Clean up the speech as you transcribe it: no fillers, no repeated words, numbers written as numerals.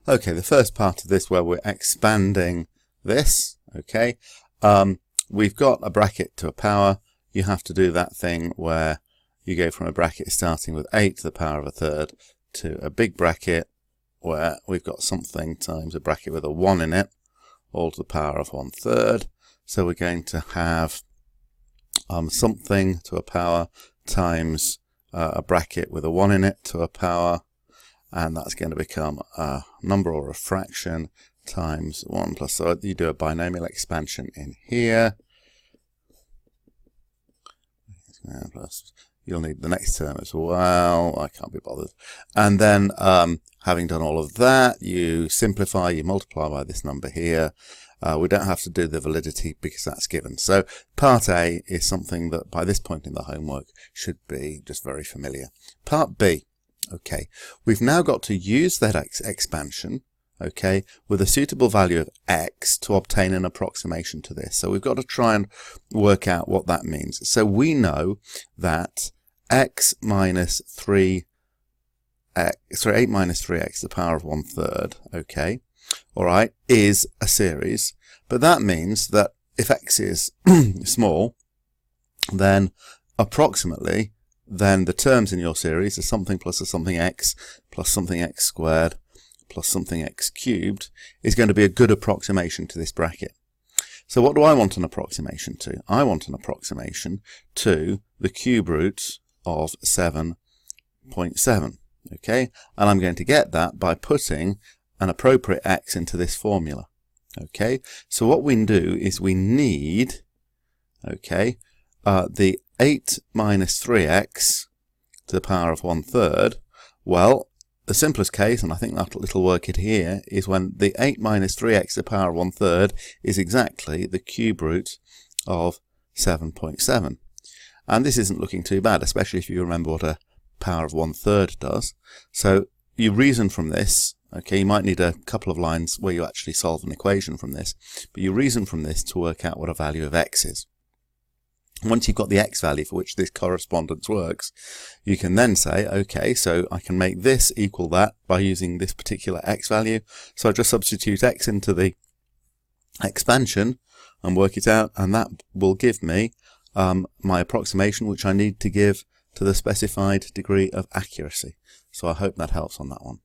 Okay, the first part of this where we're expanding this, okay, we've got a bracket to a power. You have to do that thing where you go from a bracket starting with 8 to the power of a third to a big bracket where we've got something times a bracket with a 1 in it, all to the power of 1/3. So we're going to have something to a power times a bracket with a 1 in it to a power, and that's going to become a number or a fraction times 1 plus, so you do a binomial expansion in here. Plus, you'll need the next term as well. I can't be bothered. And then having done all of that, you simplify, you multiply by this number here. We don't have to do the validity because that's given. So part A is something that by this point in the homework should be just very familiar. Part B, okay, we've now got to use that expansion, okay, with a suitable value of x to obtain an approximation to this. So we've got to try and work out what that means. So we know that x minus 8 minus 3x to the power of 1/3, okay, all right, is a series. But that means that if x is small, then approximately, then the terms in your series are something plus a something x plus something x squared plus something x cubed is going to be a good approximation to this bracket. So what do I want an approximation to? I want an approximation to the cube root of 7.7, okay? And I'm going to get that by putting an appropriate x into this formula, okay? So what we do is we need, okay, the 8 minus 3x to the power of 1/3. Well, the simplest case, and I think that'll work it here, is when the 8 minus 3x to the power of 1/3 is exactly the cube root of 7.7. And this isn't looking too bad, especially if you remember what a power of 1/3 does. So you reason from this, okay, you might need a couple of lines where you actually solve an equation from this, but you reason from this to work out what a value of x is. Once you've got the x value for which this correspondence works, you can then say, okay, so I can make this equal that by using this particular x value. So I just substitute x into the expansion and work it out, and that will give me my approximation, which I need to give to the specified degree of accuracy. So I hope that helps on that one.